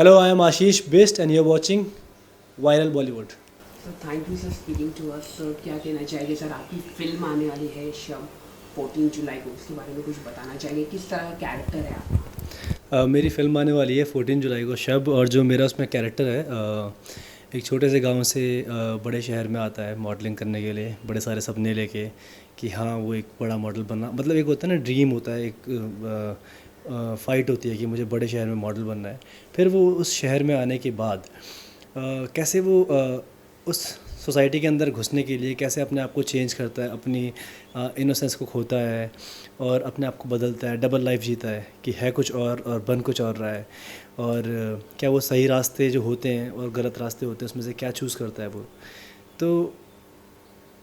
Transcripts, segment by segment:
Hello, I am Ashish Bisht and you're watching ViralBollywood. Sir thank you sir speaking to us. Sir क्या कहना चाहेंगे sir, आपकी film आने वाली है शब 14 जुलाई को, उसके बारे में कुछ बताना चाहेंगे, किस तरह का कैरेक्टर है आप? मेरी फिल्म आने वाली है 14 जुलाई को शब, और जो मेरा उसमें कैरेक्टर है एक छोटे से गांव से बड़े शहर में आता है मॉडलिंग करने के लिए, बड़े सारे सपने लेके कि हाँ वो एक बड़ा मॉडल बनना, मतलब एक होता है ना ड्रीम होता है, एक फ़ाइट होती है कि मुझे बड़े शहर में मॉडल बनना है। फिर वो उस शहर में आने के बाद कैसे वो उस सोसाइटी के अंदर घुसने के लिए कैसे अपने आप को चेंज करता है, अपनी इनोसेंस को खोता है और अपने आप को बदलता है, डबल लाइफ जीता है कि है कुछ और बन कुछ और रहा है। और क्या वो सही रास्ते जो होते हैं और गलत रास्ते होते हैं उसमें से क्या चूज़ करता है वो, तो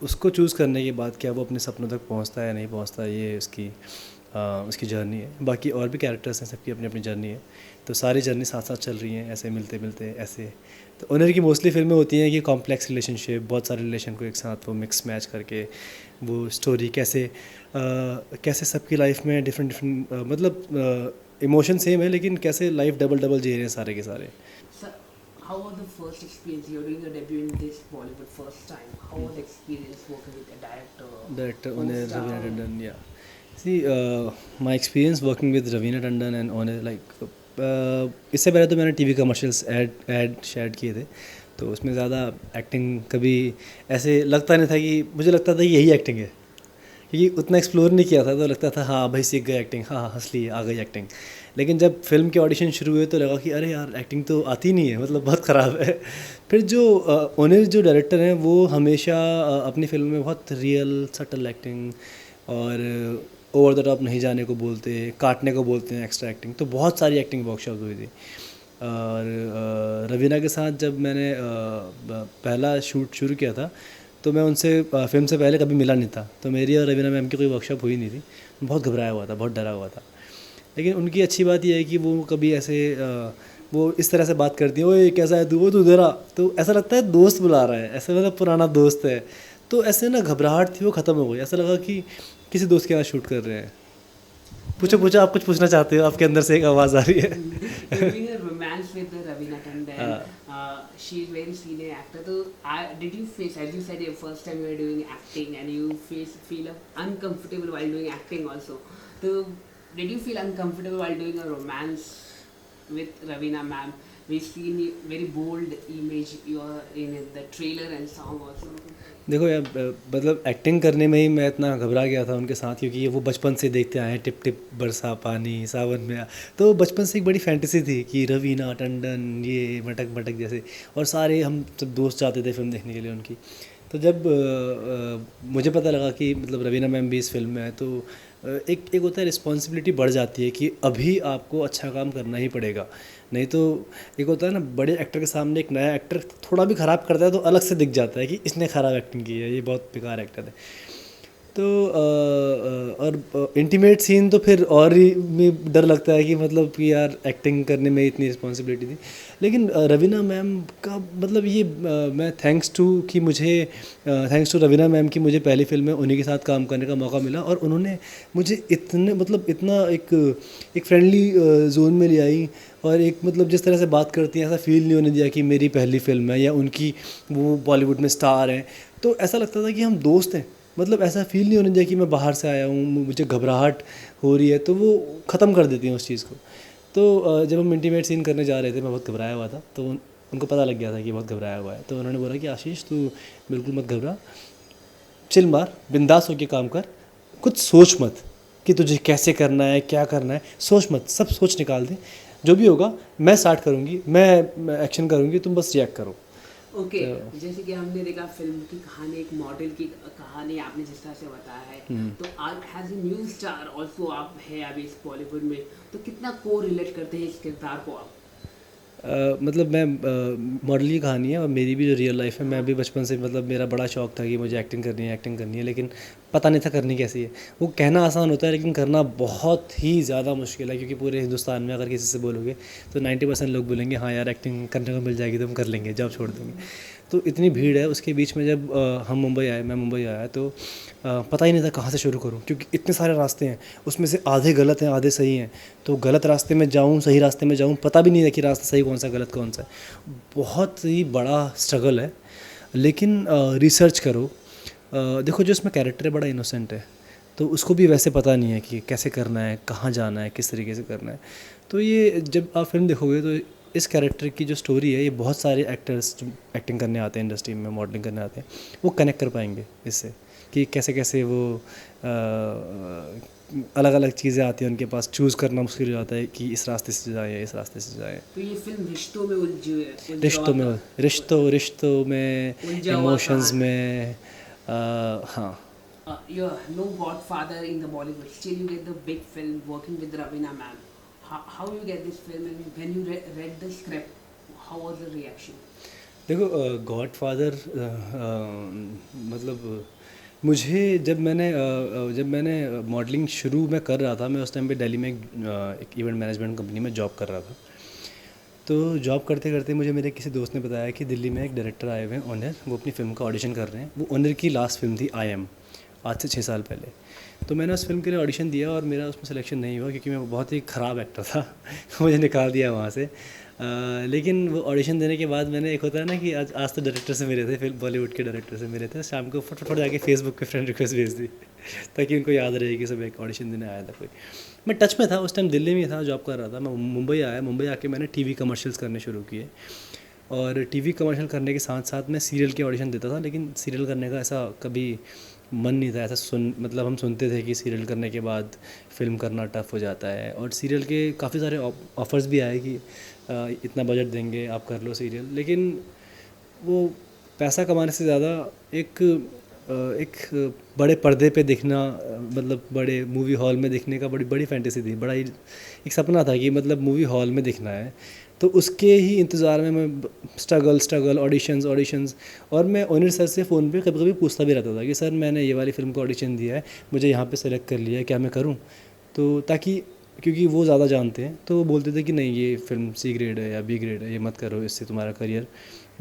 उसको चूज़ करने के बाद क्या वो अपने सपनों तक पहुंचता है या नहीं पहुंचता, ये उसकी जर्नी है। बाकी और भी कैरेक्टर्स हैं, सबकी अपनी अपनी जर्नी है, तो सारी जर्नी साथ साथ चल रही हैं ऐसे मिलते मिलते ऐसे। तो ओनर की मोस्टली फिल्में होती हैं कि कॉम्प्लेक्स रिलेशनशिप, बहुत सारे रिलेशन को एक साथ वो मिक्स मैच करके वो स्टोरी कैसे सबकी लाइफ में डिफरेंट डिफरेंट मतलब इमोशन सेम है लेकिन कैसे लाइफ डबल डबल जी रहे हैं सारे के सारे। Sir how was the first experience, you are doing a debut in this Bollywood first time, how was the experience working with a director owner Raveena Tandon, yeah see my experience working with Raveena Tandon and owner like इससे पहले तो मैंने TV commercials add share किए थे, तो उसमें ज़्यादा acting कभी ऐसे लगता नहीं था, कि मुझे लगता था कि यही एक्टिंग है, क्योंकि उतना एक्सप्लोर नहीं किया था, तो लगता था हाँ भाई सीख गए एक्टिंग, हाँ हंस ली आ गई एक्टिंग। लेकिन जब फिल्म के ऑडिशन शुरू हुए तो लगा कि अरे यार एक्टिंग तो आती नहीं है, मतलब बहुत ख़राब है। फिर जो ओनर जो डायरेक्टर हैं वो हमेशा अपनी फिल्म में बहुत रियल सटल एक्टिंग और ओवर द टॉप नहीं जाने को बोलते, काटने को बोलते हैं एक्स्ट्रा एक्टिंग। तो बहुत सारी एक्टिंग वर्कशॉप हुई थी, और रवीना के साथ जब मैंने पहला शूट शुरू किया था तो मैं उनसे फिल्म से पहले कभी मिला नहीं था, तो मेरी और रवीना मैम की कोई वर्कशॉप हुई नहीं थी। बहुत घबराया हुआ था, बहुत डरा हुआ था। लेकिन उनकी अच्छी बात यह है कि वो कभी ऐसे वो इस तरह से बात करती है, ओए कैसा है तू, वो तू जरा, तो ऐसा लगता है दोस्त बुला रहा है, ऐसा मतलब पुराना दोस्त है। तो ऐसे ना घबराहट थी वो ख़त्म हो गई, ऐसा लगा कि किसी दोस्त के साथ शूट कर रहे हैं। पूछो आप कुछ पूछना चाहते हो, आपके अंदर से एक आवाज़ आ रही है। doing a romance with the Raveena Tandon. She is very senior actor. So, did you face, as you said, your first time you were doing acting, and you feel uncomfortable while doing acting also? So, did you feel uncomfortable while doing a romance with Raveena ma'am? We've seen very bold image you are in the trailer and song also. देखो यार, मतलब acting करने में ही मैं इतना घबरा गया था उनके साथ, क्योंकि ये वो बचपन से देखते आए हैं, टिप टिप बरसा पानी सावन में तो बचपन से एक बड़ी फैंटेसी थी कि रवीना टंडन ये मटक मटक जैसे, और सारे हम सब दोस्त जाते थे फिल्म देखने के लिए उनकी। तो जब मुझे पता लगा कि मतलब रवीना मैम भी इस फिल्म में है, तो एक एक होता है रिस्पॉन्सिबिलिटी बढ़ जाती है कि अभी आपको अच्छा काम करना ही पड़ेगा, नहीं तो एक होता है ना बड़े एक्टर के सामने एक नया एक्टर थोड़ा भी ख़राब करता है तो अलग से दिख जाता है कि इसने ख़राब एक्टिंग की है, ये बहुत बेकार एक्टर है। तो और इंटीमेट सीन तो फिर और ही में डर लगता है कि मतलब कि यार एक्टिंग करने में इतनी रिस्पॉन्सिबिलिटी थी। लेकिन रवीना मैम का मतलब ये मैं थैंक्स टू रवीना मैम की मुझे पहली फिल्म में उन्हीं के साथ काम करने का मौका मिला, और उन्होंने मुझे इतना एक फ्रेंडली जोन में ले आई, और एक मतलब जिस तरह से बात करती हैं ऐसा फील नहीं होने दिया कि मेरी पहली फिल्म है या उनकी वो बॉलीवुड में स्टार हैं। तो ऐसा लगता था कि हम दोस्त हैं, मतलब ऐसा फील नहीं होने दिया कि मैं बाहर से आया हूँ, मुझे घबराहट हो रही है, तो वो ख़त्म कर देती हैं उस चीज़ को। तो जब हम इंटीमेट सीन करने जा रहे थे मैं बहुत घबराया हुआ था, तो उनको पता लग गया था कि बहुत घबराया हुआ है, तो उन्होंने बोला कि आशीष तू बिल्कुल मत घबरा, चिल मार, बिंदास होकर काम कर, कुछ सोच मत कि तुझे कैसे करना है क्या करना है, सोच मत, सब सोच निकाल दे, जो भी होगा मैं स्टार्ट करूँगी, मैं एक्शन करूँगी, तुम बस रिएक्ट करो। ओके जैसे कि हमने देखा फिल्म की कहानी, एक मॉडल की कहानी आपने जिस तरह से बताया है, तो आप as a new star also आप है अभी इस बॉलीवुड में, तो कितना को रिलेट करते हैं इस किरदार को आप? मतलब मैं मॉडल की कहानी है, और मेरी भी जो रियल लाइफ है, मैं भी बचपन से मतलब मेरा बड़ा शौक था कि मुझे एक्टिंग करनी है, लेकिन पता नहीं था करनी कैसी है। वो कहना आसान होता है लेकिन करना बहुत ही ज़्यादा मुश्किल है, क्योंकि पूरे हिंदुस्तान में अगर किसी से बोलोगे तो 90% लोग बोलेंगे हाँ यार एक्टिंग करने को मिल जाएगी तो हम कर लेंगे, जॉब छोड़ देंगे। तो इतनी भीड़ है, उसके बीच में जब मैं मुंबई आया तो पता ही नहीं था कहाँ से शुरू करूँ, क्योंकि इतने सारे रास्ते हैं, उसमें से आधे गलत हैं आधे सही हैं। तो गलत रास्ते में जाऊँ सही रास्ते में जाऊँ, पता भी नहीं है कि रास्ता सही कौन सा गलत कौन सा है। बहुत ही बड़ा स्ट्रगल है। लेकिन रिसर्च करो, देखो जो इसमें कैरेक्टर है बड़ा इनोसेंट है, तो उसको भी वैसे पता नहीं है कि कैसे करना है, कहाँ जाना है, किस तरीके से करना है। तो ये जब आप फिल्म देखोगे तो इस कैरेक्टर की जो स्टोरी है, ये बहुत सारे एक्टर्स जो एक्टिंग करने आते हैं इंडस्ट्री में, मॉडलिंग करने आते हैं, वो कनेक्ट कर पाएंगे इससे, कि कैसे कैसे वो अलग अलग चीज़ें आती हैं उनके पास, चूज़ करना मुश्किल हो जाता है कि इस रास्ते से जाए या इस रास्ते से जाए। तो ये फिल्म रिश्तों में उलझी हुई है, रिश्तों में, उलझा हुआ इमोशंस कहानी। में, हाँ। You're no godfather in the Bollywood. Still, you get the big film working with Raveena ma'am. How you get this film, and when you read the script, how was the reaction? देखो godfather मतलब मुझे जब मैंने modelling शुरू में कर रहा था, मैं उस टाइम पे दिल्ली में एक इवेंट मैनेजमेंट कंपनी में जॉब कर रहा था। तो जॉब करते करते मुझे मेरे किसी दोस्त ने बताया कि दिल्ली में एक डायरेक्टर आए हुए हैं, ओनर, वो अपनी फ़िल्म का ऑडिशन कर रहे हैं। वो ओनर की लास्ट फिल्म थी आई एम, आज से 6 साल पहले। तो मैंने उस फिल्म के लिए ऑडिशन दिया और मेरा उसमें सिलेक्शन नहीं हुआ, क्योंकि मैं बहुत ही ख़राब एक्टर था। मुझे निकाल दिया वहाँ से। लेकिन वो ऑडिशन देने के बाद मैंने, एक होता है ना कि आज तो डायरेक्टर से मिले थे, फिल्म बॉलीवुड के डायरेक्टर से मिले थे, शाम को फटाफट जाके फेसबुक पे फ्रेंड रिक्वेस्ट भेज दी ताकि उनको याद रहे कि सब एक ऑडिशन देने आया था कोई। मैं टच में था उस टाइम, दिल्ली में था, जॉब कर रहा था। मैं मुंबई आके मैंने टीवी कमर्शियल्स करने शुरू किए, और टीवी कमर्शियल करने के साथ साथ मैं सीरियल के ऑडिशन देता था। लेकिन सीरियल करने का ऐसा कभी मन नहीं था, ऐसा मतलब हम सुनते थे कि सीरियल करने के बाद फिल्म करना टफ़ हो जाता है, और सीरियल के काफ़ी सारे ऑफ़र्स भी आए कि इतना बजट देंगे, आप कर लो सीरियल। लेकिन वो पैसा कमाने से ज़्यादा एक बड़े पर्दे पे दिखना, मतलब बड़े मूवी हॉल में दिखने का बड़ी बड़ी फैंटेसी थी, बड़ा ही एक सपना था कि मतलब मूवी हॉल में दिखना है। तो उसके ही इंतज़ार में मैं स्ट्रगल ऑडिशंस, और मैं ओनर सर से फ़ोन पे कभी कभी पूछता भी रहता था कि सर मैंने ये वाली फ़िल्म का ऑडिशन दिया है, मुझे यहाँ पे सेलेक्ट कर लिया है, क्या मैं करूँ? तो ताकि, क्योंकि वो ज़्यादा जानते हैं, तो वो बोलते थे कि नहीं, ये फ़िल्म सी ग्रेड है या बी ग्रेड है, ये मत करो, इससे तुम्हारा करियर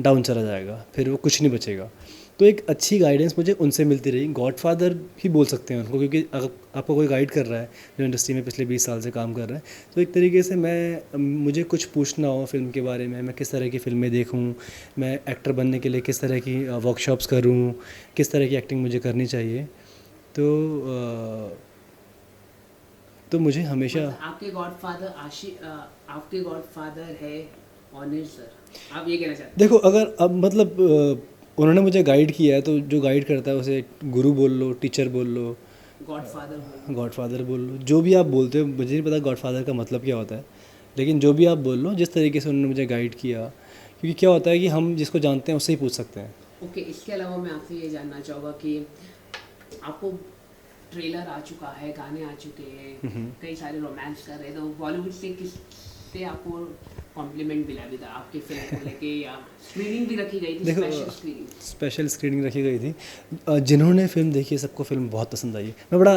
डाउन चला जाएगा, फिर वो कुछ नहीं बचेगा। तो एक अच्छी गाइडेंस मुझे उनसे मिलती रही। गॉडफादर ही बोल सकते हैं उनको, क्योंकि अगर आपको कोई गाइड कर रहा है जो इंडस्ट्री में पिछले 20 साल से काम कर रहा है, तो एक तरीके से मुझे कुछ पूछना हो फ़िल्म के बारे में, मैं किस तरह की फ़िल्में देखूँ, मैं एक्टर बनने के लिए किस तरह की वर्कशॉप्स करूँ, किस तरह की एक्टिंग मुझे करनी चाहिए, तो मुझे हमेशा आपके गॉडफादर है ऑनिर सर, आप ये कहना चाहते हैं? देखो, अगर अब मतलब उन्होंने मुझे गाइड किया है, तो जो गाइड करता है उसे गुरु बोल लो, टीचर बोल लो, गॉडफादर बोल लो, जो भी आप बोलते हो। मुझे नहीं पता गॉडफादर का मतलब क्या होता है, लेकिन जो भी आप बोल लो, जिस तरीके से उन्होंने मुझे गाइड किया, क्योंकि क्या होता है कि हम जिसको जानते हैं उससे ही पूछ सकते हैं। ओके, इसके अलावा मैं आपसे ये जानना चाहूँगा कि आपको ट्रेलर आ चुका है, गाने आ चुके हैं, कई सारे रोमांस कर रहे हैं, तो बॉलीवुड से किससे आपको कॉम्प्लीमेंट मिला भी था आपकी फिल्म को लेके, या स्क्रीनिंग भी रखी गई थी? देखो, स्पेशल स्क्रीनिंग रखी गई थी। जिन्होंने फ़िल्म देखी है सबको फ़िल्म बहुत पसंद आई है। मैं बड़ा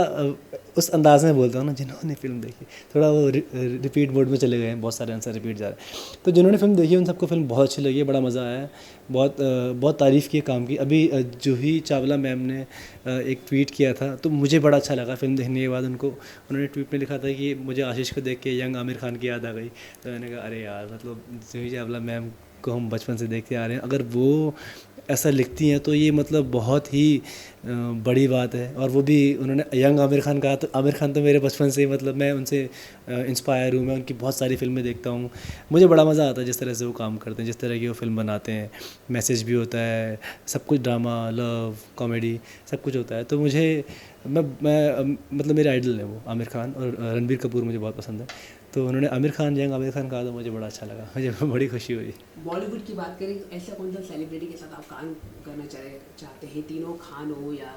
उस अंदाज में बोलता हूँ ना, जिन्होंने फ़िल्म देखी, थोड़ा वो रिपीट मोड में चले गए हैं, बहुत सारे आंसर रिपीट जा रहे हैं। तो जिन्होंने फ़िल्म देखी उन सबको फ़िल्म बहुत अच्छी लगी है, बड़ा मज़ा आया है, बहुत तारीफ़ की काम की। अभी जूही चावला मैम ने एक ट्वीट किया था, तो मुझे बड़ा अच्छा लगा फ़िल्म देखने के बाद। उन्होंने ट्वीट में लिखा था कि मुझे आशीष को देख के यंग आमिर खान की याद आ गई। तो मैंने कहा अरे यार, मतलब जूही चावला मैम को हम बचपन से देखते आ रहे हैं, अगर वो ऐसा लिखती हैं तो ये मतलब बहुत ही बड़ी बात है। और वो भी उन्होंने यंग आमिर खान कहा, तो आमिर खान तो मेरे बचपन से, मतलब मैं उनसे इंस्पायर हूँ, मैं उनकी बहुत सारी फिल्में देखता हूँ। मुझे बड़ा मज़ा आता है जिस तरह से वो काम करते हैं, जिस तरह की वो फिल्म बनाते हैं, मैसेज भी होता है, सब कुछ, ड्रामा, लव, कॉमेडी, सब कुछ होता है। तो मुझे मैं मतलब मेरे आइडल हैं वो आमिर खान, और रणबीर कपूर मुझे बहुत पसंद है। तो उन्होंने यंग आमिर खान कहा, तो मुझे बड़ा अच्छा लगा, मुझे बड़ी खुशी हुई। बॉलीवुड की बात करें, ऐसा कौन सा सेलिब्रिटी के साथ आप काम करना चाहते हैं? तीनों खान हो या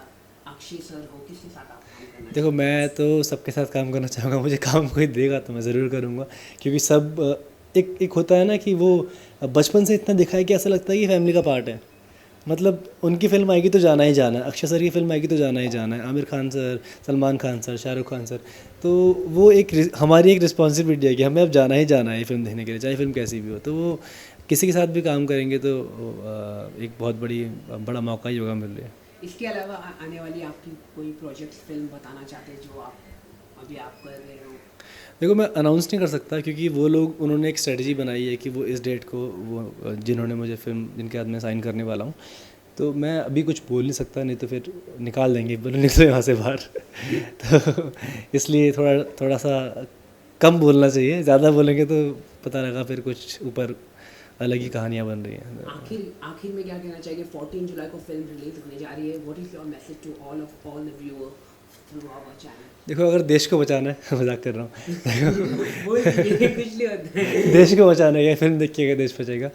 अक्षय सर हो, किसके साथ आप काम करना? देखो, मैं तो सबके साथ काम करना चाहूँगा, मुझे काम कोई देगा तो मैं ज़रूर करूँगा, क्योंकि सब एक होता है ना कि वो बचपन से इतना दिखा है कि ऐसा लगता है कि फैमिली का पार्ट है। मतलब उनकी फ़िल्म आएगी तो जाना ही जाना है, अक्षय सर की फ़िल्म आएगी तो जाना ही जाना है, Aamir Khan sir, Salman Khan sir, Shahrukh Khan sir, तो वो हमारी एक रिस्पॉन्सिबिलिटी है कि हमें अब जाना ही जाना है ये फ़िल्म देखने के लिए, चाहे फ़िल्म कैसी भी हो। तो वो किसी के साथ भी काम करेंगे तो एक बहुत बड़ा मौका ही होगा मेरे लिए। इसके अलावा आने वाली आपकी कोई प्रोजेक्ट फिल्म बताना चाहते हैं जो आप अभी आप कर रहे हो? देखो मैं अनाउंस नहीं कर सकता क्योंकि वो लोग उन्होंने एक स्ट्रेटजी बनाई है कि वो इस डेट को वो जिन्होंने मुझे फिल्म जिनके हाथ में साइन करने वाला हूँ, तो मैं अभी कुछ बोल नहीं सकता, नहीं तो फिर निकाल देंगे, बोलो निकलो यहाँ से बाहर। तो इसलिए थोड़ा सा कम बोलना चाहिए, ज़्यादा बोलेंगे तो पता लगा फिर कुछ ऊपर अलग ही कहानियाँ बन रही हैं। आखिर में क्या कहना चाहिए? 14 जुलाई को फिल्म रिलीज होने जा रही है। What is your message to all the viewer through our channel? देखो अगर देश को बचाना है मजाक कर रहा हूँ बोल दीजिए, कुछ नहीं होता है। देश को बचाना है, फिल्म देखिएगा देश बचेगा।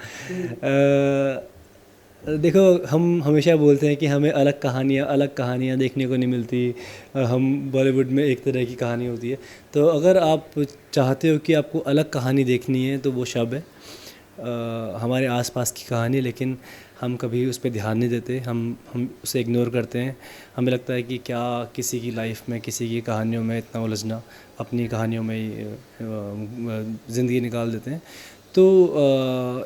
देखो हम हमेशा बोलते हैं कि हमें अलग कहानियाँ देखने को नहीं मिलती, हम बॉलीवुड में एक तरह की कहानी होती है। तो अगर आप चाहते हो कि आपको अलग कहानी देखनी है तो वो शब है, हमारे आसपास की कहानी, लेकिन हम कभी उस पर ध्यान नहीं देते, हम उसे इग्नोर करते हैं। हमें लगता है कि क्या किसी की लाइफ में, किसी की कहानियों में इतना उलझना, अपनी कहानियों में ही ज़िंदगी निकाल देते हैं। तो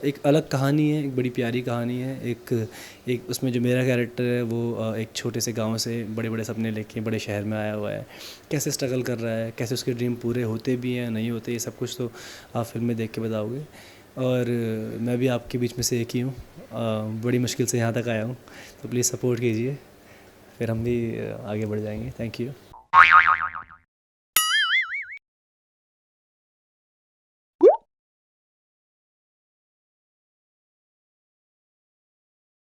एक अलग कहानी है, एक बड़ी प्यारी कहानी है। एक उसमें जो मेरा कैरेक्टर है वो एक छोटे से गांव से बड़े बड़े सपने लेके बड़े शहर में आया हुआ है, कैसे स्ट्रगल कर रहा है, कैसे उसके ड्रीम पूरे होते भी हैं नहीं होते, ये सब कुछ तो आप फिल्म में देख के बताओगे। और मैं भी आपके बीच में से एक ही हूँ, बड़ी मुश्किल से यहाँ तक आया हूँ, तो प्लीज़ सपोर्ट कीजिए, फिर हम भी आगे बढ़ जाएंगे। Thank you.